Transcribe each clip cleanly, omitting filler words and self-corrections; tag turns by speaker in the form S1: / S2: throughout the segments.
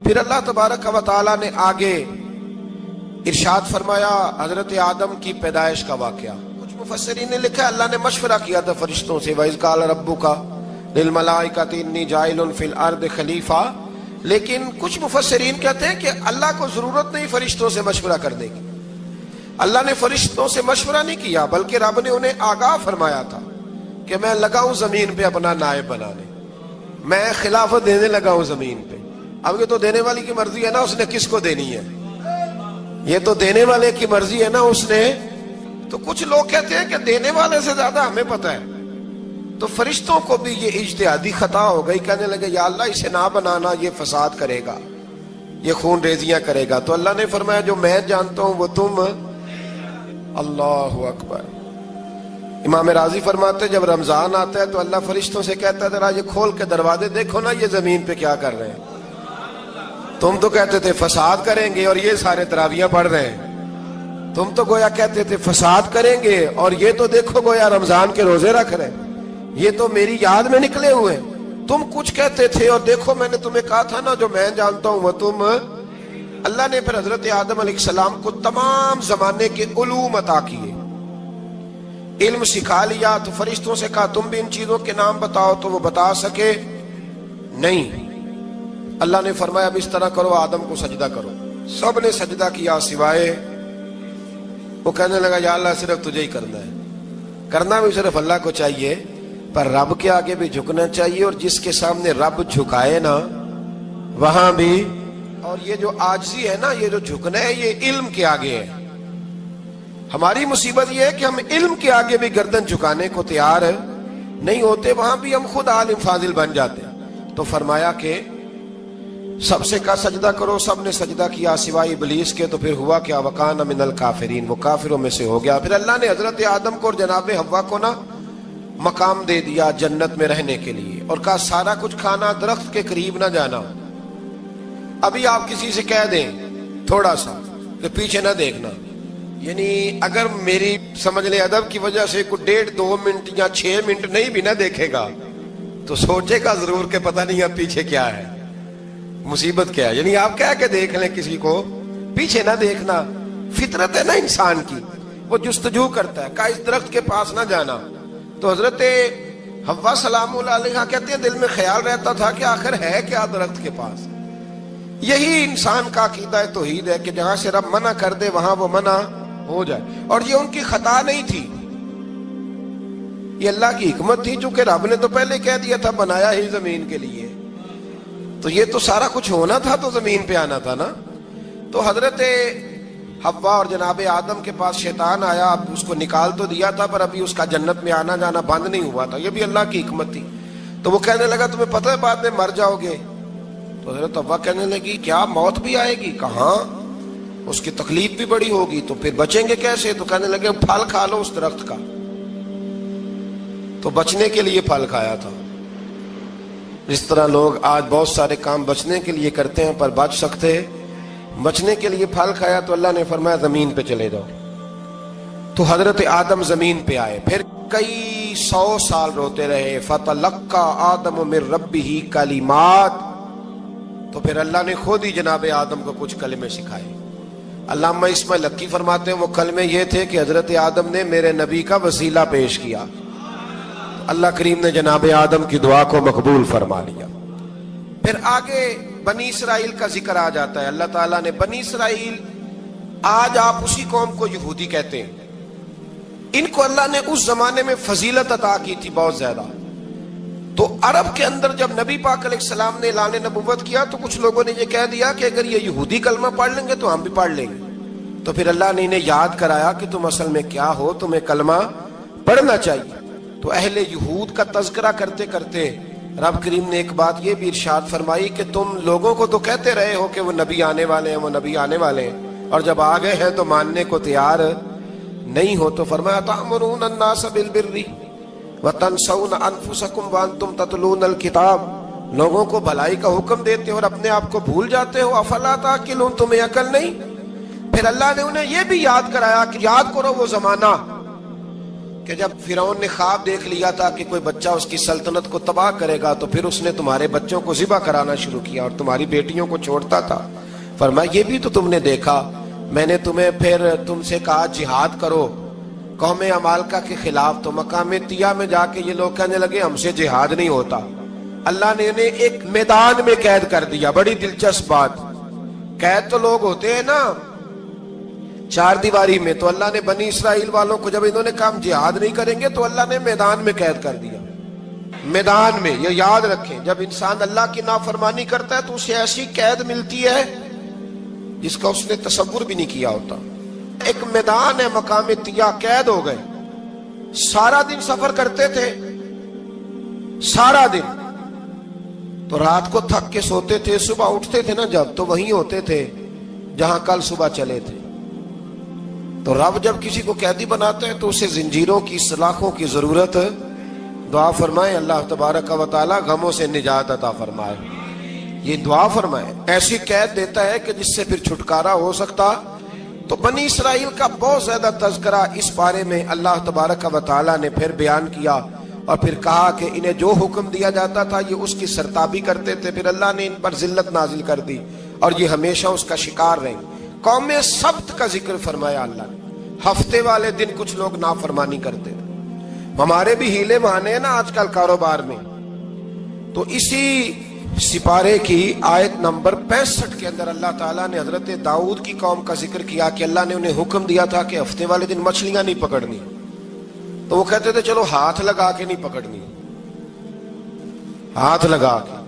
S1: پھر اللہ تبارک و تعالیٰ نے آگے ارشاد فرمایا حضرت آدم کی پیدائش کا واقعہ. کچھ مفسرین نے لکھا ہے اللہ نے مشورہ کیا تھا فرشتوں سے، وَإِذْ قَالَ رَبُّكَ لِلْمَلَائِكَةِ إِنِّي جَاعِلٌ فِي الْأَرْضِ خَلِيفَةً. لیکن کچھ مفسرین کہتے ہیں کہ اللہ کو ضرورت نہیں فرشتوں سے مشورہ کرنے کی. اللہ نے فرشتوں سے مشورہ نہیں کیا، بلکہ رب نے انہیں آگاہ فرمایا تھا کہ میں لگا ہوں زمین پہ اپنا نائب بنانے، میں خلافت دینے لگا ہوں زمین پہ. اب یہ تو دینے والی کی مرضی ہے نا اس نے کس کو دینی ہے، یہ تو دینے والے کی مرضی ہے نا اس نے. تو کچھ لوگ کہتے ہیں کہ دینے والے سے زیادہ ہمیں پتہ ہے. تو فرشتوں کو بھی یہ اجتہادی خطا ہو گئی، کہنے لگے یا اللہ اسے نہ بنانا، یہ فساد کرے گا، یہ خون ریزیاں کرے گا. تو اللہ نے فرمایا جو میں جانتا ہوں وہ تم. اللہ اکبر. امام راضی فرماتے ہیں جب رمضان آتا ہے تو اللہ فرشتوں سے کہتا ہے ذرا یہ کھول کے دروازے دیکھو نا یہ زمین پہ کیا کر رہے ہیں. تم تو کہتے تھے فساد کریں گے اور یہ سارے تراویحاں پڑھ رہے ہیں. تم تو گویا کہتے تھے فساد کریں گے اور یہ تو دیکھو گویا رمضان کے روزے رکھ رہے ہیں، یہ تو میری یاد میں نکلے ہوئے. تم کچھ کہتے تھے اور دیکھو میں نے تمہیں کہا تھا نا جو میں جانتا ہوں وہ تم. اللہ نے پھر حضرت آدم علیہ السلام کو تمام زمانے کے علوم عطا کیے، علم سکھا لیا. تو فرشتوں سے کہا تم بھی ان چیزوں کے نام بتاؤ، تو وہ بتا سکے نہیں. اللہ نے فرمایا اب اس طرح کرو آدم کو سجدہ کرو. سب نے سجدہ کیا سوائے وہ. کہنے لگا یا اللہ صرف تجھے ہی کرنا ہے. کرنا بھی صرف اللہ کو چاہیے، پر رب کے آگے بھی جھکنا چاہیے، اور جس کے سامنے رب جھکائے نا وہاں بھی. اور یہ جو عاجزی ہے نا، یہ جو جھکنا ہے، یہ علم کے آگے ہے. ہماری مصیبت یہ ہے کہ ہم علم کے آگے بھی گردن جھکانے کو تیار نہیں ہوتے، وہاں بھی ہم خود عالم فاضل بن جاتے ہیں. تو فرمایا کہ سب سے کہا سجدہ کرو، سب نے سجدہ کیا سوائے ابلیس کے. تو پھر ہوا کیا وَكَانَ مِنَ الْكَافِرِينَ، وہ کافروں میں سے ہو گیا. پھر اللہ نے حضرت آدم کو اور جناب حوا کو نا مقام دے دیا جنت میں رہنے کے لیے، اور کہا سارا کچھ کھانا، درخت کے قریب نہ جانا. ابھی آپ کسی سے کہہ دیں تھوڑا سا کہ پیچھے نہ دیکھنا، یعنی اگر میری سمجھ لیں ادب کی وجہ سے کوئی 1.5-2 منٹ یا 6 منٹ نہیں بھی نہ دیکھے گا تو سوچے گا ضرور کہ پتہ نہیں اب پیچھے کیا ہے، مصیبت کیا ہے. یعنی آپ کہہ کے دیکھ لیں کسی کو پیچھے نہ دیکھنا. فطرت ہے نا انسان کی، وہ جستجو کرتا ہے. کہا اس درخت کے پاس نہ جانا. تو حضرت حوا سلام اللہ علیہ کہتے ہیں دل میں خیال رہتا تھا کہ آخر ہے کیا درخت کے پاس. یہی انسان کا عقیدہ توحید ہے کہ جہاں سے رب منع کر دے وہاں وہ منع ہو جائے. اور یہ ان کی خطا نہیں تھی، یہ اللہ کی حکمت تھی، چونکہ رب نے تو پہلے کہہ دیا تھا بنایا ہی زمین کے لیے، تو یہ تو سارا کچھ ہونا تھا تو زمین پہ آنا تھا نا. تو حضرت حوا اور جناب آدم کے پاس شیطان آیا. اب اس کو نکال تو دیا تھا پر ابھی اس کا جنت میں آنا جانا بند نہیں ہوا تھا، یہ بھی اللہ کی حکمت تھی. تو وہ کہنے لگا تمہیں پتہ ہے بعد میں مر جاؤ گے. تو حضرت حوا کہنے لگی کیا موت بھی آئے گی؟ کہاں، اس کی تکلیف بھی بڑی ہوگی، تو پھر بچیں گے کیسے؟ تو کہنے لگے پھل کھا لو اس درخت کا. تو بچنے کے لیے پھل کھایا تھا. اس طرح لوگ آج بہت سارے کام بچنے کے لیے کرتے ہیں پر بچ سکتے، بچنے کے لیے پھل کھایا. تو اللہ نے فرمایا زمین پہ چلے جاؤ. تو حضرت آدم زمین پہ آئے، پھر کئی 100 سال روتے رہے. فَتَلَقَّى آدَمُ مِن رَبِّهِ کَلِمَاتٍ، تو پھر اللہ نے خود ہی جناب آدم کو کچھ کلمے سکھائے. علامہ اسماعیل حقی فرماتے ہیں وہ کلمے یہ تھے کہ حضرت آدم نے میرے نبی کا وسیلہ پیش کیا، اللہ کریم نے جناب آدم کی دعا کو مقبول فرما لیا. پھر آگے بنی اسرائیل کا ذکر آ جاتا ہے. اللہ تعالیٰ نے بنی اسرائیل، آج آپ اسی قوم کو یہودی کہتے ہیں، ان کو اللہ نے اس زمانے میں فضیلت عطا کی تھی بہت زیادہ. تو عرب کے اندر جب نبی پاک علیہ السلام نے اعلان نبوت کیا تو کچھ لوگوں نے یہ کہہ دیا کہ اگر یہ یہودی کلمہ پڑھ لیں گے تو ہم بھی پڑھ لیں گے. تو پھر اللہ نے انہیں یاد کرایا کہ تم اصل میں کیا ہو، تمہیں کلمہ پڑھنا چاہیے. تو اہل یہود کا تذکرہ کرتے کرتے رب کریم نے ایک بات یہ بھی ارشاد فرمائی کہ تم لوگوں کو تو کہتے رہے ہو کہ وہ نبی آنے والے ہیں، وہ نبی آنے والے ہیں، اور جب آ گئے ہیں تو ماننے کو تیار نہیں ہو. تو فرمایا تأمرون الناس بالبر وتنسون انفسکم وانتم تتلون الکتاب، لوگوں کو بھلائی کا حکم دیتے ہو اور اپنے آپ کو بھول جاتے ہو. افلا تعقلون، تمہیں عقل نہیں؟ پھر اللہ نے انہیں یہ بھی یاد کرایا کہ یاد کرو وہ زمانہ کہ جب فرعون نے خواب دیکھ لیا تھا کہ کوئی بچہ اس کی سلطنت کو تباہ کرے گا تو پھر اس نے تمہارے بچوں کو ذبح کرانا شروع کیا اور تمہاری بیٹیوں کو چھوڑتا تھا. فرمایا یہ بھی تو تم نے دیکھا. میں نے تمہیں پھر تم سے کہا جہاد کرو قوم عمالقہ کے خلاف, تو مقام طیہ میں جا کے یہ لوگ کہنے لگے ہم سے جہاد نہیں ہوتا. اللہ نے انہیں ایک میدان میں قید کر دیا. بڑی دلچسپ بات, قید تو لوگ ہوتے ہیں نا چار دیواری میں, تو اللہ نے بنی اسرائیل والوں کو جب انہوں نے کہا ہم جہاد نہیں کریں گے تو اللہ نے میدان میں قید کر دیا. میدان میں. یہ یاد رکھیں, جب انسان اللہ کی نافرمانی کرتا ہے تو اسے ایسی قید ملتی ہے جس کا اس نے تصور بھی نہیں کیا ہوتا. ایک میدان ہے مقام طیہ, قید ہو گئے. سارا دن سفر کرتے تھے, سارا دن. تو رات کو تھک کے سوتے تھے, صبح اٹھتے تھے نا جب, تو وہیں ہوتے تھے جہاں کل صبح چلے تھے. تو رب جب کسی کو قیدی بناتا ہے تو اسے زنجیروں کی سلاخوں کی ضرورت. دعا فرمائے اللہ تبارک و تعالی غموں سے نجات عطا فرمائے. یہ دعا فرمائے. ایسی قید دیتا ہے کہ جس سے پھر چھٹکارا ہو سکتا. تو بنی اسرائیل کا بہت زیادہ تذکرہ اس بارے میں اللہ تبارک و تعالی نے پھر بیان کیا, اور پھر کہا کہ انہیں جو حکم دیا جاتا تھا یہ اس کی سرتابی کرتے تھے. پھر اللہ نے ان پر ذلت نازل کر دی اور یہ ہمیشہ اس کا شکار رہے. قوم سبت کا ذکر فرمایا اللہ نے. ہفتے والے دن کچھ لوگ نافرمانی کرتے تھے. ہمارے بھی ہیلے بہانے ہیں نا آج کل کاروبار میں. تو اسی سپارے کی آیت نمبر 65 کے اندر اللہ تعالیٰ نے حضرت داؤد کی قوم کا ذکر کیا کہ اللہ نے انہیں حکم دیا تھا کہ ہفتے والے دن مچھلیاں نہیں پکڑنی. تو وہ کہتے تھے چلو ہاتھ لگا کے نہیں پکڑنی, ہاتھ لگا کے.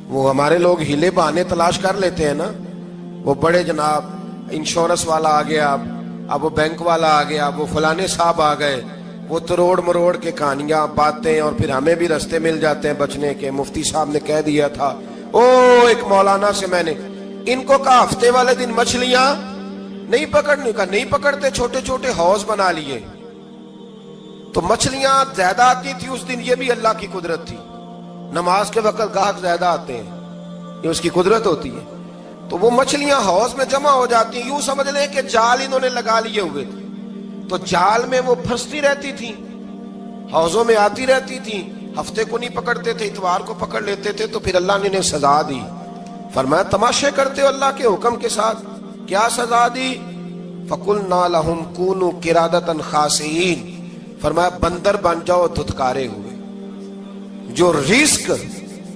S1: وہ ہمارے لوگ ہیلے بہانے تلاش کر لیتے ہیں نا. وہ بڑے جناب انشورنس والا آ گیا, اب وہ بینک والا آ گیا, وہ فلانے صاحب آ گئے, وہ تروڑ مروڑ کے کہانیاں باتیں, اور پھر ہمیں بھی رستے مل جاتے ہیں بچنے کے. مفتی صاحب نے کہہ دیا تھا ایک مولانا سے میں نے ان کو کہا ہفتے والے دن مچھلیاں نہیں پکڑنے کا. نہیں پکڑتے, چھوٹے چھوٹے حوض بنا لیے. تو مچھلیاں زیادہ آتی تھی اس دن, یہ بھی اللہ کی قدرت تھی. نماز کے وقت گاہک زیادہ آتے ہیں, یہ اس کی قدرت ہوتی ہے. تو وہ مچھلیاں حوض میں جمع ہو جاتی ہیں. یوں سمجھ لیں کہ جال انہوں نے لگا لیے ہوئے تھے, تو جال میں وہ پھنستی رہتی تھی, حوضوں میں آتی رہتی تھی. ہفتے کو نہیں پکڑتے تھے, اتوار کو پکڑ لیتے تھے. تو پھر اللہ نے انہیں سزا دی. فرمایا تماشے کرتے ہو اللہ کے حکم کے ساتھ. کیا سزا دی؟ فَقُلْنَا لَهُمْ كُونُوا قِرَادَةً خَاسِئِينَ. فرمایا بندر بن جاؤ دھتکارے ہوئے. جو رزق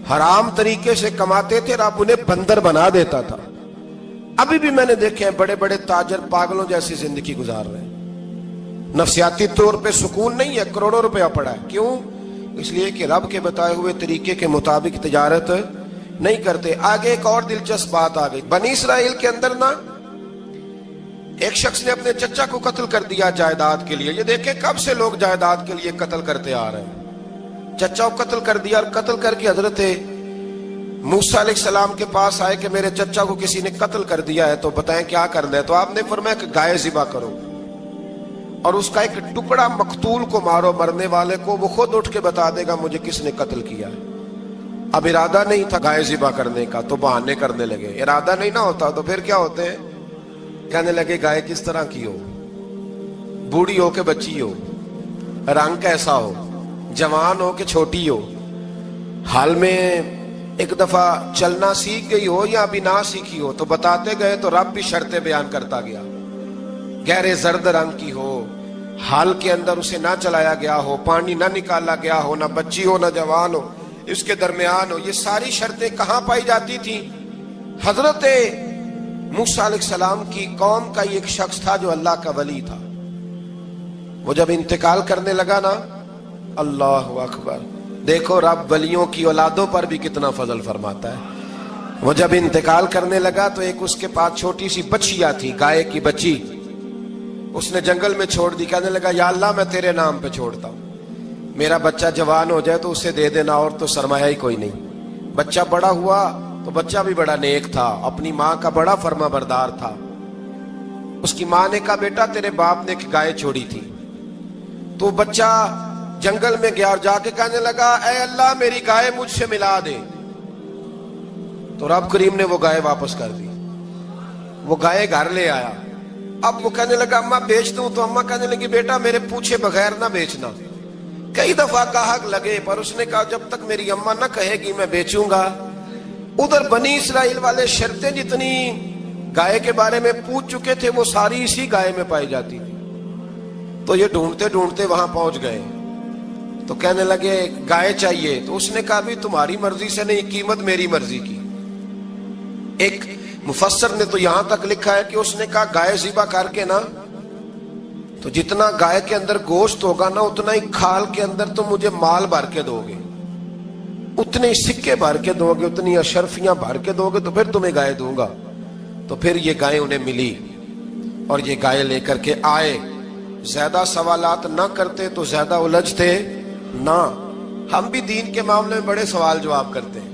S1: حرام طریقے سے کماتے تھے رب انہیں بندر بنا دیتا تھا. ابھی بھی میں نے دیکھے ہیں بڑے بڑے تاجر پاگلوں جیسی زندگی گزار رہے ہیں. نفسیاتی طور پہ سکون نہیں ہے, کروڑوں روپیہ پڑا ہے. کیوں؟ اس لیے کہ رب کے بتائے ہوئے طریقے کے مطابق تجارت نہیں کرتے. آگے ایک اور دلچسپ بات آ گئی. بنی اسرائیل کے اندر نا ایک شخص نے اپنے چچا کو قتل کر دیا جائیداد کے لیے. یہ دیکھیں کب سے لوگ جائیداد کے لیے قتل کرتے آ رہے ہیں. چچا کو قتل کر دیا, اور قتل کر کے حضرت موسیٰ علیہ السلام کے پاس آئے کہ میرے چچا کو کسی نے قتل کر دیا ہے, تو بتائیں کیا کرنا ہے. تو آپ نے فرمایا کہ گائے ذبح کرو اور اس کا ایک ٹکڑا مقتول کو مارو, مرنے والے کو. وہ خود اٹھ کے بتا دے گا مجھے کس نے قتل کیا ہے. اب ارادہ نہیں تھا گائے ذبح کرنے کا تو بہانے کرنے لگے. ارادہ نہیں نہ ہوتا تو پھر کیا ہوتے ہیں, کہنے لگے گائے کس طرح کی ہو, بوڑھی ہو کہ بچی ہو, رنگ کیسا ہو, جوان ہو کہ چھوٹی ہو, حال میں ایک دفعہ چلنا سیکھ گئی ہو یا ابھی نہ سیکھی ہو. تو بتاتے گئے تو رب بھی شرطیں بیان کرتا گیا. گہرے زرد رنگ کی ہو, حال کے اندر اسے نہ چلایا گیا ہو, پانی نہ نکالا گیا ہو, نہ بچی ہو نہ جوان ہو, اس کے درمیان ہو. یہ ساری شرطیں کہاں پائی جاتی تھی؟ حضرت موسیٰ علیہ السلام کی قوم کا ایک شخص تھا جو اللہ کا ولی تھا. وہ جب انتقال کرنے لگا نا, اللہ اکبر, دیکھو رب ولیوں کی اولادوں پر بھی کتنا فضل فرماتا ہے. وہ جب انتقال کرنے لگا تو ایک اس کے پاس چھوٹی سی بچیا تھی, گائے کی بچی. اس نے جنگل میں چھوڑ دی. کہنے لگا یا اللہ میں تیرے نام پہ چھوڑتا ہوں, میرا بچہ جوان ہو جائے تو اسے دے دینا, اور تو سرمایہ ہی کوئی نہیں. بچہ بڑا ہوا تو بچہ بھی بڑا نیک تھا, اپنی ماں کا بڑا فرما بردار تھا. اس کی ماں نے کہا بیٹا تیرے باپ نے ایک گائے چھوڑی تھی. تو بچہ جنگل میں گیا اور جا کے کہنے لگا اے اللہ میری گائے مجھ سے ملا دے. تو رب کریم نے وہ گائے واپس کر دی. وہ گائے گھر لے آیا. اب وہ کہنے لگا اما بیچ دوں، تو اما کہنے لگی بیٹا میرے پوچھے بغیر نہ بیچنا۔ کئی دفعہ گاہک لگے پر اس نے کہا جب تک میری اما نہ کہے گی میں بیچوں گا۔ ادھر بنی اسرائیل والے شرطیں جتنی گائے کے بارے میں پوچھ چکے تھے وہ ساری اسی گائے میں پائی جاتی تھی، تو یہ ڈھونڈتے ڈھونڈتے وہاں پہنچ گئے، تو کہنے لگے گائے چاہیے، تو اس نے کہا بھی تمہاری مرضی سے نہیں، قیمت میری مرضی کی۔ ایک مفسر نے تو یہاں تک لکھا ہے کہ اس نے کہا گائے ذبح کر کے نا، تو جتنا گائے کے اندر گوشت ہوگا نا اتنا ہی کھال کے اندر تم مجھے مال بھر کے دو گے، اتنے سکے بھر کے دو گے، اتنی اشرفیاں بھر کے دو گے تو پھر تمہیں گائے دوں گا۔ تو پھر یہ گائے انہیں ملی اور یہ گائے لے کر کے آئے۔ زیادہ سوالات نہ کرتے تو زیادہ الجھتے نہ۔ ہم بھی دین کے معاملے میں بڑے سوال جواب کرتے ہیں،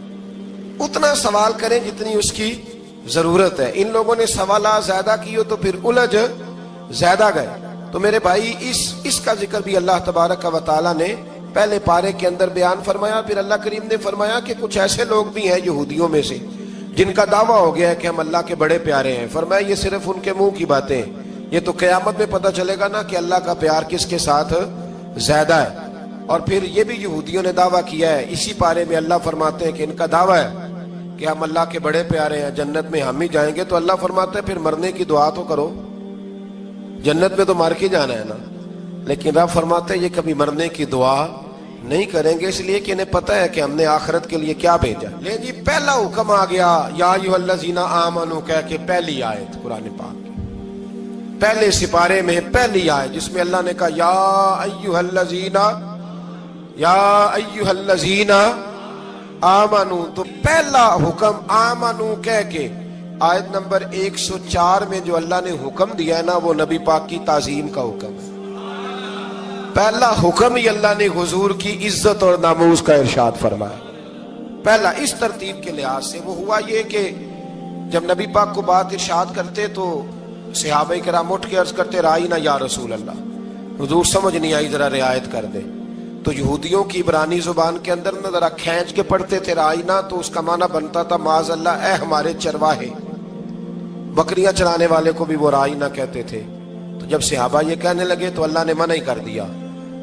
S1: اتنا سوال کریں جتنی اس کی ضرورت ہے۔ ان لوگوں نے سوالات زیادہ کیے تو پھر الجھ زیادہ گئے۔ تو میرے بھائی اس کا ذکر بھی اللہ تبارک و تعالیٰ نے پہلے پارے کے اندر بیان فرمایا۔ پھر اللہ کریم نے فرمایا کہ کچھ ایسے لوگ بھی ہیں یہودیوں میں سے جن کا دعویٰ ہو گیا ہے کہ ہم اللہ کے بڑے پیارے ہیں۔ فرمایا یہ صرف ان کے منہ کی باتیں ہیں، یہ تو قیامت میں پتہ چلے گا نا کہ اللہ کا پیار کس کے ساتھ زیادہ ہے۔ اور پھر یہ بھی یہودیوں نے دعویٰ کیا ہے، اسی پارے میں اللہ فرماتے ہیں کہ ان کا دعویٰ ہے کہ ہم اللہ کے بڑے پیارے ہیں، جنت میں ہم ہی جائیں گے۔ تو اللہ فرماتا ہے پھر مرنے کی دعا تو کرو، جنت میں تو مر کے جانا ہے نا۔ لیکن رب فرماتے ہیں یہ کبھی مرنے کی دعا نہیں کریں گے، اس لیے کہ انہیں پتہ ہے کہ ہم نے آخرت کے لیے کیا بھیجا۔ لے جی پہلا حکم آ گیا یا ایھا الذین آمنوا کہہ کے، پہلی آیت قرآن پاک کی پہلے سپارے میں پہلی آیت جس میں اللہ نے کہا یا ایھا الذین آمنوا، تو پہلا حکم آمنوا کہہ کے۔ آیت نمبر 104 میں جو اللہ نے حکم دیا ہے نا وہ نبی پاک کی تعظیم کا حکم ہے۔ پہلا حکم ہی اللہ نے حضور کی عزت اور ناموس کا ارشاد فرمایا۔ پہلا اس ترتیب کے لحاظ سے وہ ہوا یہ کہ جب نبی پاک کو بات ارشاد کرتے تو صحابہ کرام اٹھ کے عرض کرتے رائینا یا رسول اللہ، حضور سمجھ نہیں آئی ذرا رعایت کر دے۔ تو یہودیوں کی عبرانی زبان کے اندر نہ ذرا کھینچ کے پڑھتے تھے رائینا، تو اس کا معنی بنتا تھا معاذ اللہ اے ہمارے چرواہے، بکریاں چرانے والے کو بھی وہ رائینا کہتے تھے۔ تو جب صحابہ یہ کہنے لگے تو اللہ نے منع ہی کر دیا،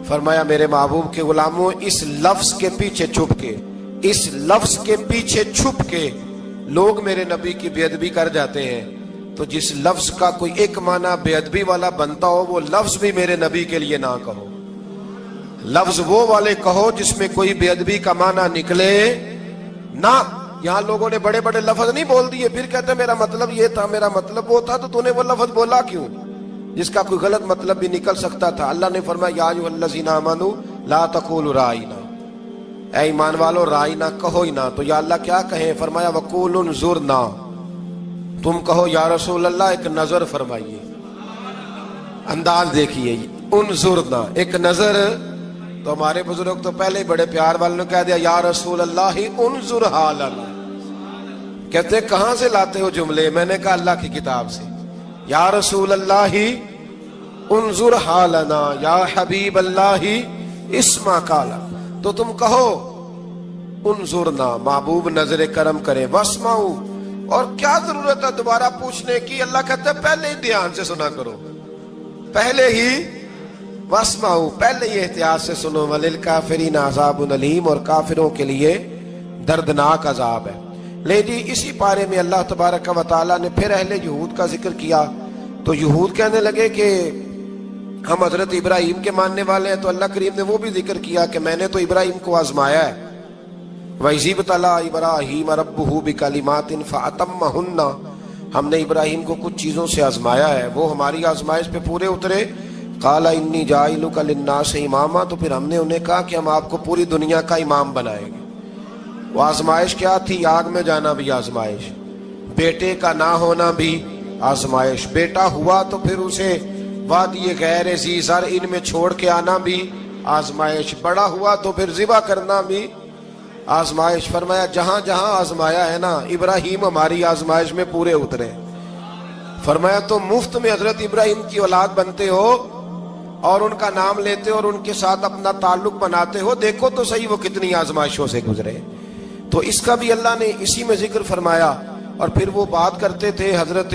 S1: فرمایا میرے محبوب کے غلاموں اس لفظ کے پیچھے چھپ کے، اس لفظ کے پیچھے چھپ کے لوگ میرے نبی کی بے ادبی کر جاتے ہیں، تو جس لفظ کا کوئی ایک معنی بے ادبی والا بنتا ہو وہ لفظ بھی میرے نبی کے لیے نہ کہو، لفظ وہ والے کہو جس میں کوئی بے ادبی کا معنی نکلے نہ۔ یہاں لوگوں نے بڑے بڑے لفظ نہیں بول دیے پھر کہتے میرا مطلب یہ تھا، میرا مطلب وہ تھا، تو تو نے وہ لفظ بولا کیوں جس کا کوئی غلط مطلب بھی نکل سکتا تھا۔ اللہ نے فرمایا یا ایھا الذین آمنوا لا تقولوا رائینا، اے ایمان والو رائینا کہو ہی نہ۔ تو یا اللہ کیا کہیں؟ فرمایا وقولوا انظرنا، تم کہو یا رسول اللہ ایک نظر فرمائیے، انداز دیکھیے، انظرنا ایک نظر۔ تو ہمارے بزرگ تو پہلے بڑے پیار والوں نے کہہ دیا یا رسول اللہ انظر حالنا، کہتے کہاں سے لاتے ہو جملے؟ میں نے کہا اللہ کی کتاب سے۔ یا رسول اللہ انظر حالنا یا حبیب اللہ اسمع قالا، تو تم کہو انظرنا محبوب نظر کرم کرے، واسمعوا، اور کیا ضرورت ہے دوبارہ پوچھنے کی؟ اللہ کہتا ہے پہلے ہی دھیان سے سنا کرو، پہلے ہی واسمعوا، پہلے ہی احتیاط سے سنو، وللکافرین عذاب علیم، اور کافروں کے لیے دردناک عذاب ہے۔ لے جی اسی پارے میں اللہ تبارک و تعالیٰ نے پھر اہل یہود کا ذکر کیا، تو یہود کہنے لگے کہ ہم حضرت ابراہیم کے ماننے والے ہیں، تو اللہ کریم نے وہ بھی ذکر کیا کہ میں نے تو ابراہیم کو آزمایا ہے، وَإِذِ ابْتَلَىٰ إِبْرَاهِيمَ رَبُّهُ بِكَلِمَاتٍ فَأَتَمَّهُنَّ، ہم نے ابراہیم کو کچھ چیزوں سے آزمایا ہے، وہ ہماری آزمائش پہ پورے اترے۔ قَالَ إِنِّي جَاعِلُكَ لِلنَّاسِ إِمَامًا، تو پھر ہم نے انہیں کہا کہ ہم آپ کو پوری دنیا کا امام بنائیں گے۔ وہ آزمائش کیا تھی؟ آگ میں جانا بھی آزمائش، بیٹے کا نہ ہونا بھی آزمائش، بیٹا ہوا تو پھر اسے وادی غیر ذی زرع میں چھوڑ کے آنا بھی آزمائش، بڑا ہوا تو پھر ذبح کرنا بھی آزمائش۔ فرمایا جہاں جہاں آزمایا ہے نا ابراہیم ہماری آزمائش میں پورے اترے۔ فرمایا تو مفت میں حضرت ابراہیم کی اولاد بنتے ہو اور ان کا نام لیتے اور ان کے ساتھ اپنا تعلق بناتے ہو، دیکھو تو صحیح وہ کتنی آزمائشوں سے گزرے۔ تو اس کا بھی اللہ نے اسی میں ذکر فرمایا۔ اور پھر وہ بات کرتے تھے حضرت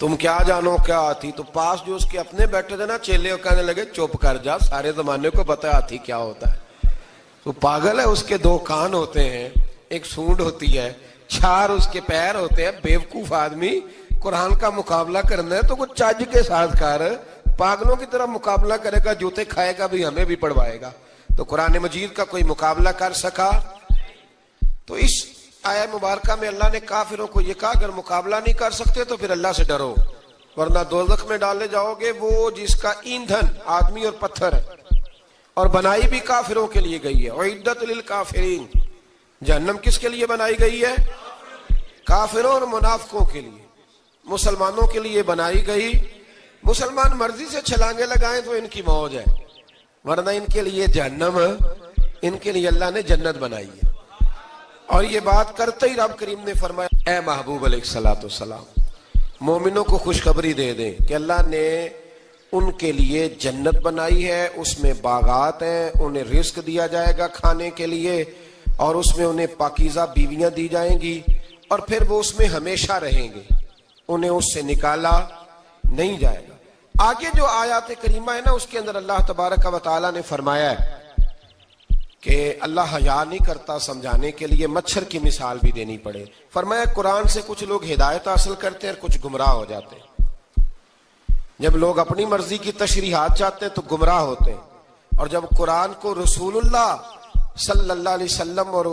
S1: تم کیا جانو کیا ہاتھی؟ تو پاس جو اس کے اپنے بیٹھے تھے نا چیلے، وہ کہنے لگے چپ کر جا، سارے زمانے کو پتہ ہے ہاتھی کیا ہوتا ہے، تو پاگل ہے، اس کے 2 کان ہوتے ہیں، ایک سونڈ ہوتی ہے، 4 اس کے پیر ہوتے ہیں، بیوقوف آدمی قرآن کا مقابلہ کرنا ہے تو کچھ چج کے ساتھ کر، پاگلوں کی طرح مقابلہ کرے گا، جوتے کھائے گا بھی ہمیں بھی پڑھوائے گا، تو قرآن مجید کا کوئی مقابلہ کر سکا؟ تو اس آیہ مبارکہ میں اللہ نے کافروں کو یہ کہا اگر مقابلہ نہیں کر سکتے تو پھر اللہ سے ڈرو، ورنہ دوزخ میں ڈالے جاؤ گے، وہ جس کا ایندھن آدمی اور پتھر ہے، اور بنائی بھی کافروں کے لیے گئی ہے، اعدت للکافرین، جہنم کس کے لیے بنائی گئی ہے؟ کافروں اور منافقوں کے لیے، مسلمانوں کے لیے بنائی گئی، مسلمان مرضی سے چھلانگے لگائیں تو ان کی موج ہے، ورنہ ان کے لیے جہنم، ان کے لیے اللہ نے جنت بنائی ہے۔ اور یہ بات کرتے ہی رب کریم نے فرمایا اے محبوب علیہ الصلوۃ والسلام مومنوں کو خوشخبری دے دیں کہ اللہ نے ان کے لیے جنت بنائی ہے، اس میں باغات ہیں، انہیں رزق دیا جائے گا کھانے کے لیے، اور اس میں انہیں پاکیزہ بیویاں دی جائیں گی، اور پھر وہ اس میں ہمیشہ رہیں گے، انہیں اس سے نکالا نہیں جائے گا۔ آگے جو آیات کریمہ ہے نا اس کے اندر اللہ تبارک و تعالیٰ نے فرمایا ہے کہ اللہ حیا نہیں کرتا سمجھانے کے لیے مچھر کی مثال بھی دینی پڑے، فرمایا قرآن سے کچھ لوگ ہدایت حاصل کرتے ہیں اور کچھ گمراہ ہو جاتے ہیں۔ جب لوگ اپنی مرضی کی تشریحات چاہتے ہیں تو گمراہ ہوتے ہیں، اور جب قرآن کو رسول اللہ صلی اللہ علیہ وسلم اور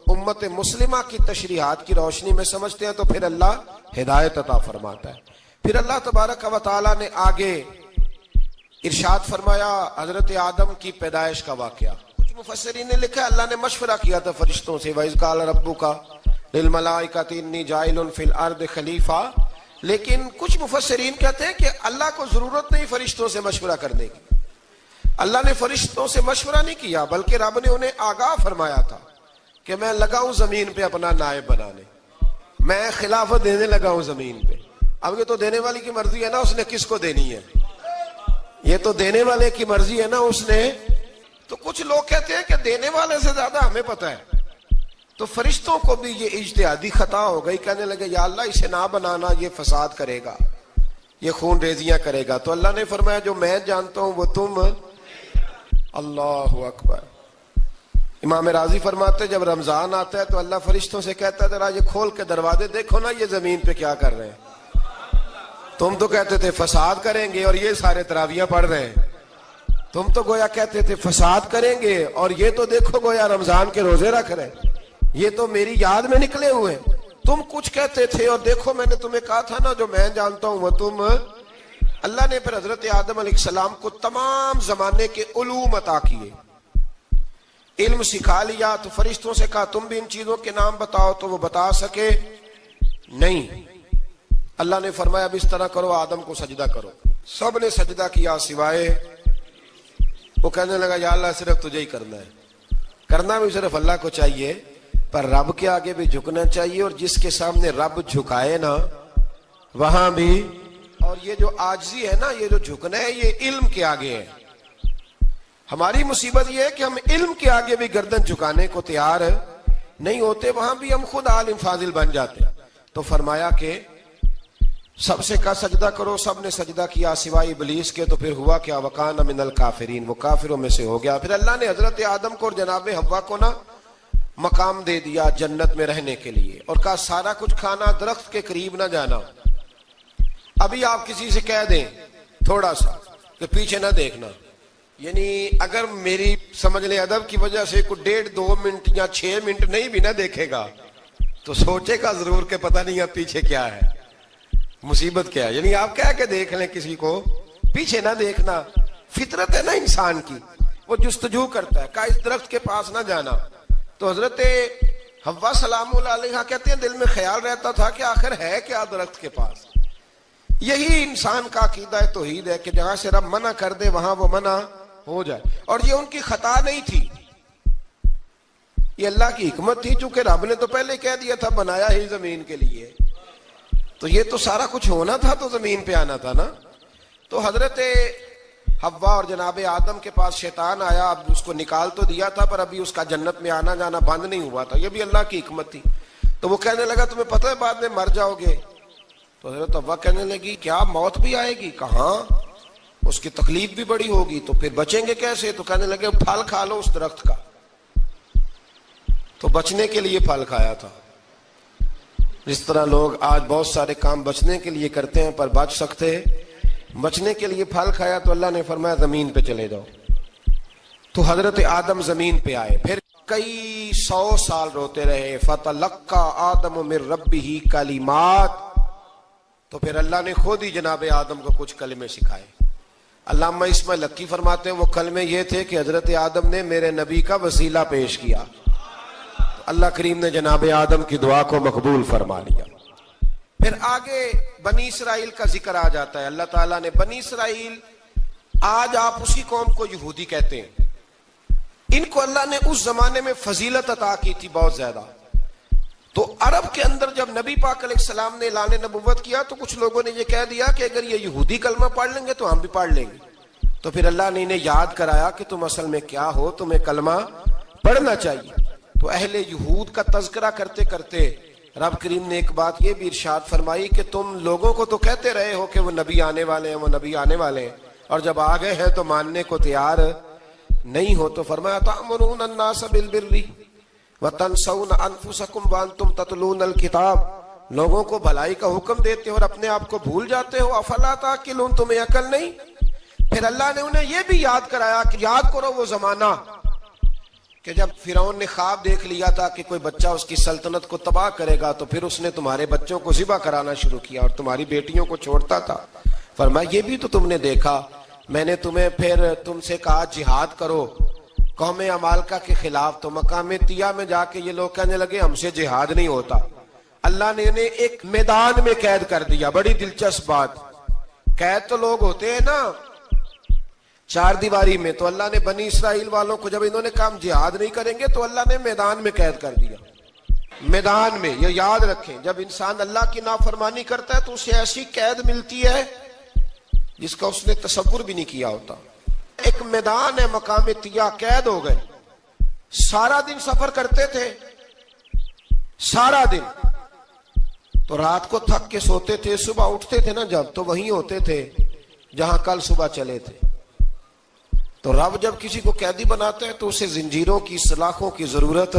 S1: امت مسلمہ کی تشریحات کی روشنی میں سمجھتے ہیں تو پھر اللہ ہدایت عطا فرماتا ہے۔ پھر اللہ تبارک و تعالیٰ نے آگے ارشاد فرمایا حضرت آدم کی پیدائش کا واقعہ۔ کچھ مفسرین نے لکھا اللہ نے مشورہ کیا تھا فرشتوں سے، وَإِذْ قَالَ رَبُّكَ لِلْمَلَائِكَةِ إِنِّي جَاعِلٌ فِي الْأَرْضِ خَلِيفَةً، لیکن کچھ مفسرین کہتے ہیں کہ اللہ کو ضرورت نہیں فرشتوں سے مشورہ کرنے کی، اللہ نے فرشتوں سے مشورہ نہیں کیا، بلکہ رب نے انہیں آگاہ فرمایا تھا کہ میں لگا ہوں زمین پہ اپنا نائب بنانے، میں خلافت دینے لگا ہوں زمین پہ۔ اب یہ تو دینے والی کی مرضی ہے نا اس نے کس کو دینی ہے، یہ تو دینے والے کی مرضی ہے نا اس نے۔ تو کچھ لوگ کہتے ہیں کہ دینے والے سے زیادہ ہمیں پتہ ہے، تو فرشتوں کو بھی یہ اجتہادی خطا ہو گئی، کہنے لگے یا اللہ اسے نہ بنانا، یہ فساد کرے گا، یہ خون ریزیاں کرے گا۔ تو اللہ نے فرمایا جو میں جانتا ہوں وہ تم، اللہ اکبر۔ امام راضی فرماتے جب رمضان آتا ہے تو اللہ فرشتوں سے کہتا ہے ذرا یہ کھول کے دروازے دیکھو نا یہ زمین پہ کیا کر رہے ہیں، تم تو کہتے تھے فساد کریں گے اور یہ سارے تراویحیں پڑھ رہے ہیں، تم تو گویا کہتے تھے فساد کریں گے اور یہ تو دیکھو گویا رمضان کے روزے رکھ رہے ہیں، یہ تو میری یاد میں نکلے ہوئے ہیں، تم کچھ کہتے تھے اور دیکھو میں نے تمہیں کہا تھا نا جو میں جانتا ہوں وہ تم۔ اللہ نے پھر حضرت آدم علیہ السلام کو تمام زمانے کے علوم عطا کیے، علم سکھا لیا، تو فرشتوں سے کہا تم بھی ان چیزوں کے نام بتاؤ، تو وہ بتا سکے نہیں۔ اللہ نے فرمایا اب اس طرح کرو آدم کو سجدہ کرو، سب نے سجدہ کیا سوائے، وہ کہنے لگا یا اللہ صرف تجھے ہی کرنا ہے، کرنا بھی صرف اللہ کو چاہیے، پر رب کے آگے بھی جھکنا چاہیے، اور جس کے سامنے رب جھکائے نا وہاں بھی۔ اور یہ جو عاجزی ہے نا، یہ جو جھکنا ہے یہ علم کے آگے ہے۔ ہماری مصیبت یہ ہے کہ ہم علم کے آگے بھی گردن جھکانے کو تیار نہیں ہوتے، وہاں بھی ہم خود عالم فاضل بن جاتے۔ تو فرمایا کہ سب سے کہا سجدہ کرو، سب نے سجدہ کیا سوائے ابلیس کے، تو پھر ہوا کیا وَكَانَ مِنَ الْكَافِرِينَ، وہ کافروں میں سے ہو گیا۔ پھر اللہ نے حضرت آدم کو اور جناب حوا کو نا مقام دے دیا جنت میں رہنے کے لیے، اور کہا سارا کچھ کھانا، درخت کے قریب نہ جانا۔ ابھی آپ کسی سے کہہ دیں تھوڑا سا کہ پیچھے نہ دیکھنا، یعنی اگر میری سمجھ لیں ادب کی وجہ سے کوئی 1.5-2 منٹ یا 6 منٹ نہیں بھی نہ دیکھے گا تو سوچے گا ضرور کہ پتہ نہیں اب پیچھے کیا ہے، مصیبت کیا ہے۔ یعنی آپ کہہ کے دیکھ لیں کسی کو، پیچھے نہ دیکھنا، فطرت ہے نا انسان کی، وہ جستجو کرتا ہے، کہا اس درخت کے پاس نہ جانا۔ تو حضرت حوا سلام اللہ علیہ کہتے ہیں دل میں خیال رہتا تھا کہ آخر ہے کیا درخت کے پاس۔ یہی انسان کا عقیدہ توحید ہے کہ جہاں سے رب منع کر دے وہاں وہ منع ہو جائے، اور یہ ان کی خطا نہیں تھی، یہ اللہ کی حکمت تھی، چونکہ رب نے تو پہلے کہہ دیا تھا بنایا ہی زمین کے لیے، تو یہ تو سارا کچھ ہونا تھا تو زمین پہ آنا تھا نا۔ تو حضرت حوا اور جناب آدم کے پاس شیطان آیا، اب اس کو نکال تو دیا تھا پر ابھی اس کا جنت میں آنا جانا بند نہیں ہوا تھا، یہ بھی اللہ کی حکمت تھی۔ تو وہ کہنے لگا تمہیں پتہ ہے بعد میں مر جاؤ گے، تو حضرت حوا کہنے لگی کیا موت بھی آئے گی؟ کہاں، اس کی تکلیف بھی بڑی ہوگی، تو پھر بچیں گے کیسے؟ تو کہنے لگے پھل کھا لو اس درخت کا. تو بچنے کے لیے پھل کھایا تھا. جس طرح لوگ آج بہت سارے کام بچنے کے لیے کرتے ہیں پر بچ سکتے، بچنے کے لیے پھل کھایا تو اللہ نے فرمایا زمین پہ چلے جاؤ. تو حضرت آدم زمین پہ آئے، پھر کئی 100 سال روتے رہے. فَتَلَقَّى آدَمُ مِن رَبِّهِ کلمات، تو پھر اللہ نے خود ہی جناب آدم کو کچھ کلمے سکھائے. علامہ اسماعیل لکی فرماتے ہیں وہ کلمے یہ تھے کہ حضرت آدم نے میرے نبی کا وسیلہ پیش کیا، اللہ کریم نے جناب آدم کی دعا کو مقبول فرما لیا. پھر آگے بنی اسرائیل کا ذکر آ جاتا ہے. اللہ تعالیٰ نے بنی اسرائیل، آج آپ اسی قوم کو یہودی کہتے ہیں، ان کو اللہ نے اس زمانے میں فضیلت عطا کی تھی بہت زیادہ. تو عرب کے اندر جب نبی پاک علیہ السلام نے اعلان نبوت کیا تو کچھ لوگوں نے یہ کہہ دیا کہ اگر یہ یہودی کلمہ پڑھ لیں گے تو ہم بھی پڑھ لیں گے. تو پھر اللہ نے انہیں یاد کرایا کہ تم اصل میں کیا ہو، تمہیں کلمہ پڑھنا چاہیے. تو اہل یہود کا تذکرہ کرتے کرتے رب کریم نے ایک بات یہ بھی ارشاد فرمائی کہ تم لوگوں کو تو کہتے رہے ہو کہ وہ نبی آنے والے ہیں، وہ نبی آنے والے ہیں، اور جب آ گئے ہیں تو ماننے کو تیار نہیں ہو. تو فرمایا تأمرون الناس بالبر وتنسون انفسکم وانتم تتلون الکتاب، لوگوں کو بھلائی کا حکم دیتے ہو اور اپنے آپ کو بھول جاتے ہو. افلا تعقلون، تمہیں عقل نہیں؟ پھر اللہ نے انہیں یہ بھی یاد کرایا کہ یاد کرو وہ زمانہ کہ جب فرعون نے خواب دیکھ لیا تھا کہ کوئی بچہ اس کی سلطنت کو تباہ کرے گا، تو پھر اس نے تمہارے بچوں کو ذبح کرانا شروع کیا اور تمہاری بیٹیوں کو چھوڑتا تھا. فرمایا یہ بھی تو تم نے دیکھا، میں نے تمہیں پھر تم سے کہا جہاد کرو قوم عمالقہ کے خلاف، تو مقام طیہ میں جا کے یہ لوگ کہنے لگے ہم سے جہاد نہیں ہوتا. اللہ نے انہیں ایک میدان میں قید کر دیا. بڑی دلچسپ بات، قید تو لوگ ہوتے ہیں نا چار دیواری میں، تو اللہ نے بنی اسرائیل والوں کو جب انہوں نے کہا ہم جہاد نہیں کریں گے تو اللہ نے میدان میں قید کر دیا. میدان میں، یہ یاد رکھیں، جب انسان اللہ کی نافرمانی کرتا ہے تو اسے ایسی قید ملتی ہے جس کا اس نے تصور بھی نہیں کیا ہوتا. ایک میدان ہے مقام طیہ، قید ہو گئے. سارا دن سفر کرتے تھے، سارا دن، تو رات کو تھک کے سوتے تھے، صبح اٹھتے تھے نا جب تو وہیں ہوتے تھے جہاں کل صبح چلے تھے. تو رب جب کسی کو قیدی بناتا ہے تو اسے زنجیروں کی، سلاخوں کی ضرورت.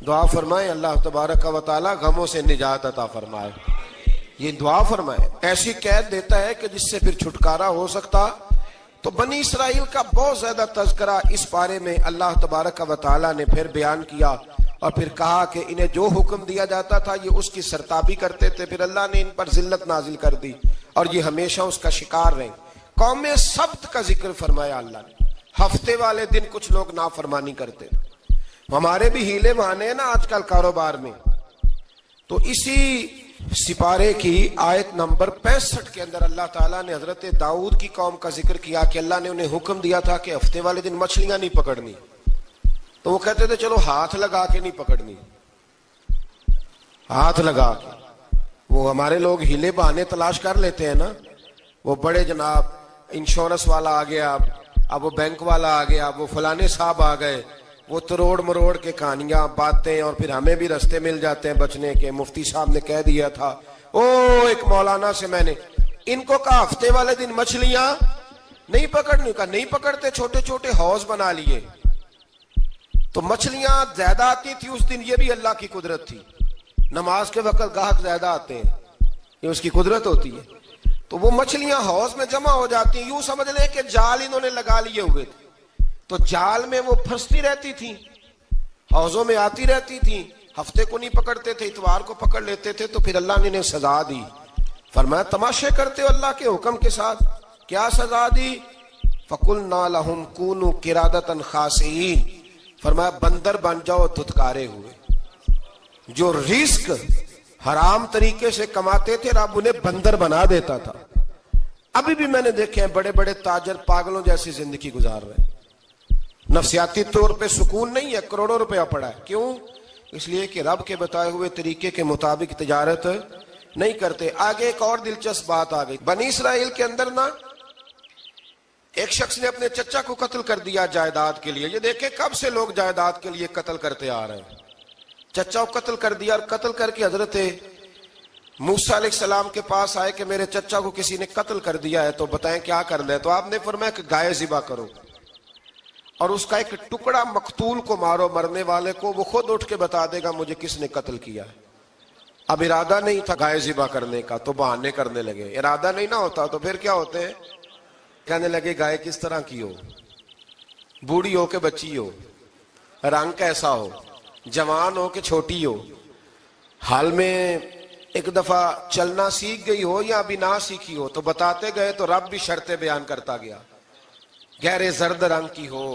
S1: دعا فرمائے اللہ تبارک و تعالی غموں سے نجات عطا فرمائے. یہ دعا فرمائے، ایسی قید دیتا ہے کہ جس سے پھر چھٹکارا ہو سکتا. تو بنی اسرائیل کا بہت زیادہ تذکرہ اس پارے میں اللہ تبارک و تعالی نے پھر بیان کیا، اور پھر کہا کہ انہیں جو حکم دیا جاتا تھا یہ اس کی سرتابی کرتے تھے. پھر اللہ نے ان پر ذلت نازل کر دی اور یہ ہمیشہ اس کا شکار رہے. قوم سبت کا ذکر فرمایا اللہ نے. ہفتے والے دن کچھ لوگ نافرمانی کرتے تھے. ہمارے بھی ہیلے بہانے ہیں نا آج کل کاروبار میں. تو اسی سپارے کی آیت نمبر 65 کے اندر اللہ تعالیٰ نے حضرت داؤد کی قوم کا ذکر کیا کہ اللہ نے انہیں حکم دیا تھا کہ ہفتے والے دن مچھلیاں نہیں پکڑنی. تو وہ کہتے تھے چلو ہاتھ لگا کے نہیں پکڑنی، ہاتھ لگا کے. وہ ہمارے لوگ ہیلے بہانے تلاش کر لیتے ہیں نا. وہ بڑے جناب انشورنس والا آ گیا، اب وہ بینک والا آ گیا، وہ فلانے صاحب آ گئے، وہ تروڑ مروڑ کے کہانیاں باتیں، اور پھر ہمیں بھی رستے مل جاتے ہیں بچنے کے. مفتی صاحب نے کہہ دیا تھا، ایک مولانا سے میں نے ان کو کہا ہفتے والے دن مچھلیاں نہیں پکڑنی. کہا نہیں پکڑتے، چھوٹے چھوٹے حوض بنا لیے. تو مچھلیاں زیادہ آتی تھی اس دن، یہ بھی اللہ کی قدرت تھی. نماز کے وقت گاہک زیادہ آتے ہیں، یہ اس کی قدرت ہوتی ہے. تو وہ مچھلیاں حوض میں جمع ہو جاتی ہیں. یوں سمجھ لیں کہ جال انہوں نے لگا لیے ہوئے تھے، تو جال میں وہ پھنستی رہتی تھی، حوضوں میں آتی رہتی تھی. ہفتے کو نہیں پکڑتے تھے، اتوار کو پکڑ لیتے تھے. تو پھر اللہ نے انہیں سزا دی. فرمایا تماشے کرتے ہو اللہ کے حکم کے ساتھ. کیا سزا دی؟ فَقُلْنَا لَهُمْ كُونُوا قِرَادَةً خَاسِئِينَ. فرمایا بندر بن جاؤ دھتکارے ہوئے. جو رزق حرام طریقے سے کماتے تھے رب انہیں بندر بنا دیتا تھا. ابھی بھی میں نے دیکھے ہیں بڑے بڑے تاجر پاگلوں جیسی زندگی گزار رہے ہیں. نفسیاتی طور پہ سکون نہیں ہے، کروڑوں روپیہ پڑا ہے. کیوں؟ اس لیے کہ رب کے بتائے ہوئے طریقے کے مطابق تجارت نہیں کرتے. آگے ایک اور دلچسپ بات آ گئی. بنی اسرائیل کے اندر نا ایک شخص نے اپنے چچا کو قتل کر دیا جائیداد کے لیے. یہ دیکھیں کب سے لوگ جائیداد کے لیے قتل کرتے آ رہے ہیں. چچا کو قتل کر دیا، اور قتل کر کے حضرت موسیٰ علیہ السلام کے پاس آئے کہ میرے چچا کو کسی نے قتل کر دیا ہے تو بتائیں کیا کرنا ہے؟ تو آپ نے فرمایا کہ گائے ذبح کرو اور اس کا ایک ٹکڑا مقتول کو مارو، مرنے والے کو، وہ خود اٹھ کے بتا دے گا مجھے کس نے قتل کیا ہے۔ اب ارادہ نہیں تھا گائے ذبح کرنے کا تو بہانے کرنے لگے، ارادہ نہیں نہ ہوتا تو پھر کیا ہوتے ہیں؟ کہنے لگے گائے کس طرح کی ہو، بوڑھی ہو کہ بچی ہو، رنگ کیسا ہو، جوان ہو کہ چھوٹی ہو، حال میں ایک دفعہ چلنا سیکھ گئی ہو یا ابھی نہ سیکھی ہو۔ تو بتاتے گئے تو رب بھی شرطیں بیان کرتا گیا، گہرے زرد رنگ کی ہو،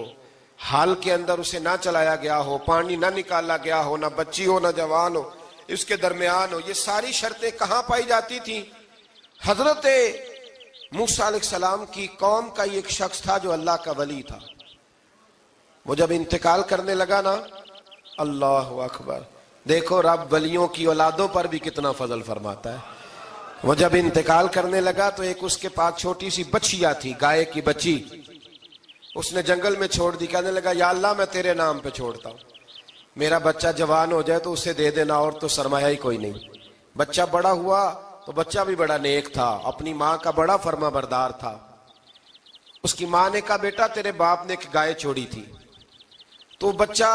S1: حال کے اندر اسے نہ چلایا گیا ہو، پانی نہ نکالا گیا ہو، نہ بچی ہو نہ جوان ہو، اس کے درمیان ہو۔ یہ ساری شرطیں کہاں پائی جاتی تھیں؟ حضرت موسیٰ علیہ السلام کی قوم کا ایک شخص تھا جو اللہ کا ولی تھا، وہ جب انتقال کرنے لگا نا، اللہ اکبر، دیکھو رب ولیوں کی اولادوں پر بھی کتنا فضل فرماتا ہے۔ وہ جب انتقال کرنے لگا تو ایک اس کے پاس چھوٹی سی بچیا تھی، گائے کی بچی، اس نے جنگل میں چھوڑ دی، کہنے لگا یا اللہ میں تیرے نام پہ چھوڑتا ہوں، میرا بچہ جوان ہو جائے تو اسے دے دینا، اور تو سرمایہ ہی کوئی نہیں۔ بچہ بڑا ہوا تو بچہ بھی بڑا نیک تھا، اپنی ماں کا بڑا فرما بردار تھا۔ اس کی ماں نے کہا بیٹا تیرے باپ نے ایک گائے چھوڑی تھی، تو بچہ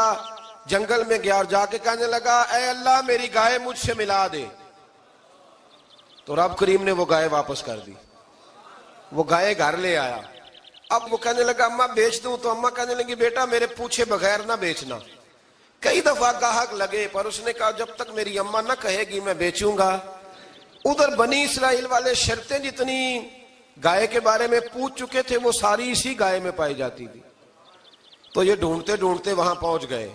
S1: جنگل میں گیا اور جا کے کہنے لگا اے اللہ میری گائے مجھ سے ملا دے، تو رب کریم نے وہ گائے واپس کر دی، وہ گائے گھر لے آیا۔ اب وہ کہنے لگا اماں بیچ دوں، تو اماں کہنے لگی بیٹا میرے پوچھے بغیر نہ بیچنا۔ کئی دفعہ گاہک لگے پر اس نے کہا جب تک میری اماں نہ کہے گی میں بیچوں گا۔ ادھر بنی اسرائیل والے شرطیں جتنی گائے کے بارے میں پوچھ چکے تھے وہ ساری اسی گائے میں پائی جاتی تھی، تو یہ ڈھونڈتے ڈھونڈتے وہاں پہنچ گئے،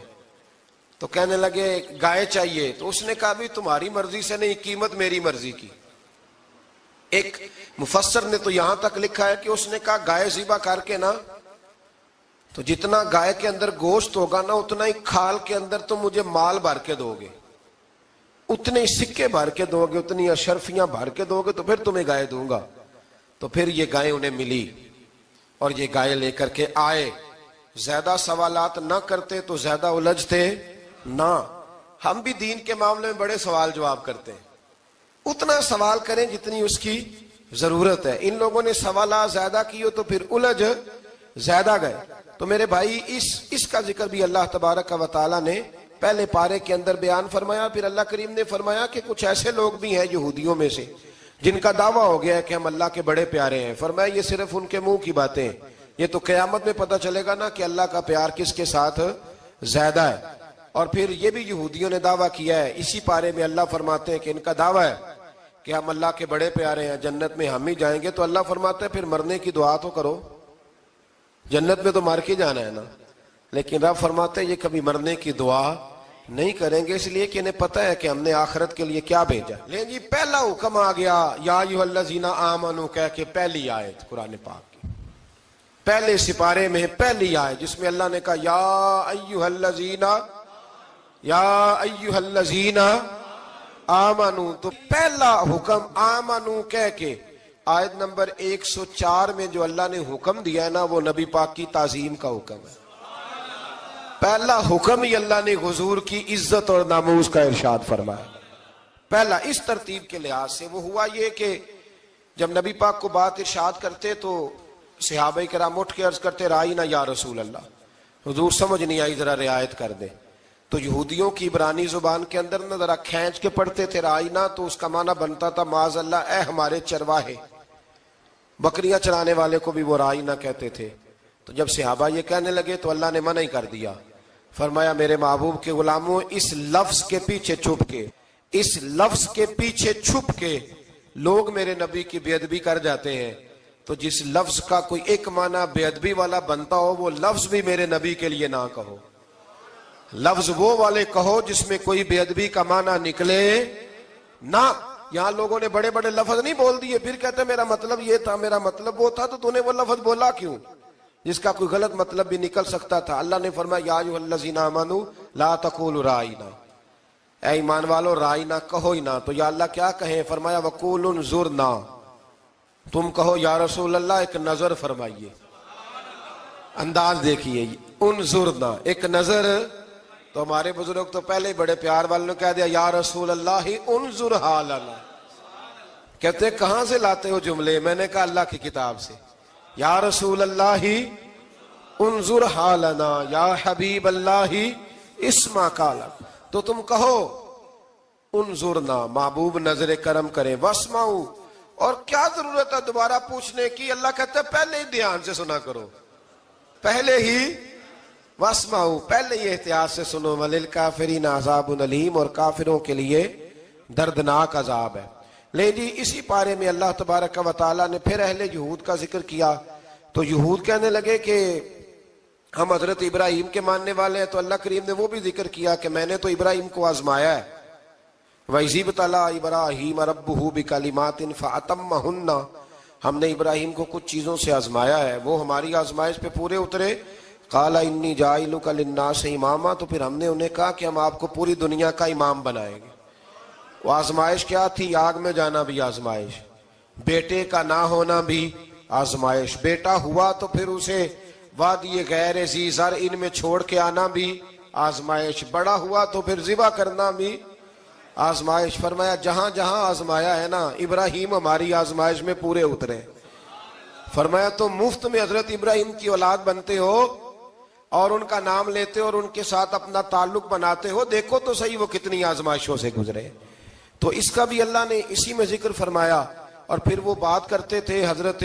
S1: تو کہنے لگے گائے چاہیے، تو اس نے کہا بھی تمہاری مرضی سے نہیں، قیمت میری مرضی کی۔ ایک مفسر نے تو یہاں تک لکھا ہے کہ اس نے کہا گائے ذبح کر کے نا تو جتنا گائے کے اندر گوشت ہوگا نا اتنا ہی کھال کے اندر تم مجھے مال بھر کے دو گے، اتنے سکے بھر کے دو گے، اتنی اشرفیاں بھر کے دو گے تو پھر تمہیں گائے دوں گا۔ تو پھر یہ گائے انہیں ملی اور یہ گائے لے کر کے آئے۔ زیادہ سوالات نہ کرتے تو زیادہ الجھتے نہ۔ ہم بھی دین کے معاملے میں بڑے سوال جواب کرتے ہیں، اتنا سوال کریں جتنی اس کی ضرورت ہے۔ ان لوگوں نے سوالات زیادہ کیے تو پھر الجھ زیادہ گئے۔ تو میرے بھائی اس کا ذکر بھی اللہ تبارک و تعالیٰ نے پہلے پارے کے اندر بیان فرمایا۔ پھر اللہ کریم نے فرمایا کہ کچھ ایسے لوگ بھی ہیں یہودیوں میں سے جن کا دعویٰ ہو گیا ہے کہ ہم اللہ کے بڑے پیارے ہیں۔ فرمایا یہ صرف ان کے منہ کی باتیں ہیں، یہ تو قیامت میں پتہ چلے گا نا کہ اللہ کا پیار کس کے ساتھ زیادہ ہے۔ اور پھر یہ بھی یہودیوں نے دعویٰ کیا ہے، اسی پارے میں اللہ فرماتے ہیں کہ ان کا دعویٰ ہے کہ ہم اللہ کے بڑے پیارے ہیں، جنت میں ہم ہی جائیں گے۔ تو اللہ فرماتا ہے پھر مرنے کی دعا تو کرو، جنت میں تو مر کے جانا ہے نا۔ لیکن رب فرماتے ہیں یہ کبھی مرنے کی دعا نہیں کریں گے، اس لیے کہ انہیں پتہ ہے کہ ہم نے آخرت کے لیے کیا بھیجا۔ لیکن جی پہلا حکم آ گیا یا ایھا الذین آمنوا کہہ کے، پہلی آیت قرآن پاک کی پہلے سپارے میں پہلی آیت جس میں اللہ نے کہا یا ایھا الذین آمنوا، تو پہلا حکم آمنوا کہہ کے۔ آیت نمبر 104 میں جو اللہ نے حکم دیا ہے نا وہ نبی پاک کی تعظیم کا حکم ہے۔ پہلا حکم ہی اللہ نے حضور کی عزت اور ناموس کا ارشاد فرمایا۔ پہلا اس ترتیب کے لحاظ سے وہ ہوا یہ کہ جب نبی پاک کو بات ارشاد کرتے تو صحابہ کرام اٹھ کے عرض کرتے رائینا یا رسول اللہ، حضور سمجھ نہیں آئی ذرا رعایت کر دیں۔ تو یہودیوں کی عبرانی زبان کے اندر نہ ذرا کھینچ کے پڑھتے تھے رائینا، تو اس کا معنی بنتا تھا معاذ اللہ اے ہمارے چرواہے، بکریاں چرانے والے کو بھی وہ رائینا کہتے تھے۔ تو جب صحابہ یہ کہنے لگے تو اللہ نے منع ہی کر دیا، فرمایا میرے محبوب کے غلاموں اس لفظ کے پیچھے چھپ کے، اس لفظ کے پیچھے چھپ کے لوگ میرے نبی کی بے ادبی کر جاتے ہیں، تو جس لفظ کا کوئی ایک معنی بے ادبی والا بنتا ہو وہ لفظ بھی میرے نبی کے لیے نہ کہو، لفظ وہ والے کہو جس میں کوئی بے ادبی کا معنی نکلے نہ۔ یہاں لوگوں نے بڑے بڑے لفظ نہیں بول دیے پھر کہتے میرا مطلب یہ تھا، میرا مطلب وہ تھا، تو تو نے وہ لفظ بولا کیوں جس کا کوئی غلط مطلب بھی نکل سکتا تھا۔ اللہ نے فرمایا یا ایھا الذین آمنوا لا تقولوا رائینا، اے ایمان والو رائینا کہو ہی نہ۔ تو یا اللہ کیا کہیں؟ فرمایا وقولوا انظرنا، تم کہو یا رسول اللہ ایک نظر فرمائیے۔ انداز دیکھیے، انظرنا ایک نظر۔ تو ہمارے بزرگ تو پہلے بڑے پیار والوں نے کہہ دیا یا رسول اللہ انظر حالنا، کہتے ہیں کہاں سے لاتے ہو جملے؟ میں نے کہا اللہ کی کتاب سے. یا رسول اللہ انظر حالنا، یا حبیب اللہ اسمع قالا. تو تم کہو انظرنا، محبوب نظر کرم کریں، واسمعوا، اور کیا ضرورت ہے دوبارہ پوچھنے کی؟ اللہ کہتا ہے پہلے ہی دھیان سے سنا کرو، پہلے ہی واسمعوا، پہلے ہی احتیاط سے سنو. وللکافرین عذاب علیم، اور کافروں کے لیے دردناک عذاب ہے. لیکن جی اسی پارے میں اللہ تبارک و تعالیٰ نے پھر اہل یہود کا ذکر کیا. تو یہود کہنے لگے کہ ہم حضرت ابراہیم کے ماننے والے ہیں. تو اللہ کریم نے وہ بھی ذکر کیا کہ میں نے تو ابراہیم کو آزمایا ہے. وَإِذِ ابْتَلَىٰ إِبْرَاهِيمَ رَبُّهُ بِكَلِمَاتٍ فَأَتَمَّهُنَّ، ہم نے ابراہیم کو کچھ چیزوں سے آزمایا ہے، وہ ہماری آزمائش پہ پورے اترے. قَالَ إِنِّي جَاعِلُكَ لِلنَّاسِ إِمَامًا، تو پھر ہم نے انہیں کہا کہ ہم آپ کو پوری دنیا کا امام بنائیں گے. وہ آزمائش کیا تھی؟ آگ میں جانا بھی آزمائش، بیٹے کا نہ ہونا بھی آزمائش، بیٹا ہوا تو پھر اسے وادی غیر ذی زرع ان میں چھوڑ کے آنا بھی آزمائش، بڑا ہوا تو پھر ذبح کرنا بھی آزمائش. فرمایا جہاں جہاں آزمایا ہے نا، ابراہیم ہماری آزمائش میں پورے اترے. فرمایا تو مفت میں حضرت ابراہیم کی اولاد بنتے ہو اور ان کا نام لیتے ہو اور ان کے ساتھ اپنا تعلق بناتے ہو، دیکھو تو صحیح وہ کتنی آزمائشوں سے گزرے. تو اس کا بھی اللہ نے اسی میں ذکر فرمایا. اور پھر وہ بات کرتے تھے حضرت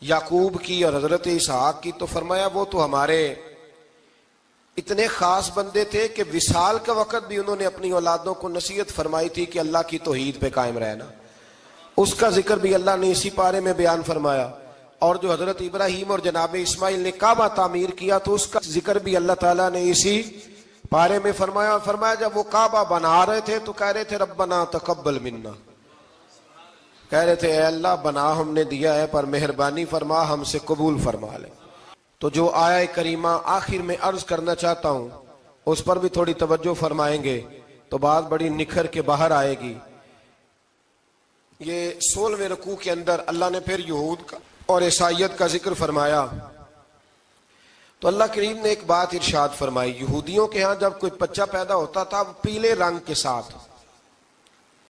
S1: یعقوب کی اور حضرت اسحاق کی. تو فرمایا وہ تو ہمارے اتنے خاص بندے تھے کہ وصال کے وقت بھی انہوں نے اپنی اولادوں کو نصیحت فرمائی تھی کہ اللہ کی توحید پہ قائم رہنا. اس کا ذکر بھی اللہ نے اسی پارے میں بیان فرمایا. اور جو حضرت ابراہیم اور جناب اسماعیل نے کعبہ تعمیر کیا تو اس کا ذکر بھی اللہ تعالیٰ نے اسی پارے میں فرمایا. فرمایا جب وہ کعبہ بنا رہے تھے تو کہہ رہے تھے ربنا تقبل منا، کہہ رہے تھے اے اللہ بنا ہم نے دیا ہے پر مہربانی فرما ہم سے قبول فرما لے. تو جو آیہ کریمہ آخر میں عرض کرنا چاہتا ہوں اس پر بھی تھوڑی توجہ فرمائیں گے تو بات بڑی نکھر کے باہر آئے گی. یہ 16ویں رکوع کے اندر اللہ نے پھر یہود کا اور عیسائیت کا ذکر فرمایا. تو اللہ کریم نے ایک بات ارشاد فرمائی. یہودیوں کے ہاں جب کوئی بچہ پیدا ہوتا تھا پیلے رنگ کے ساتھ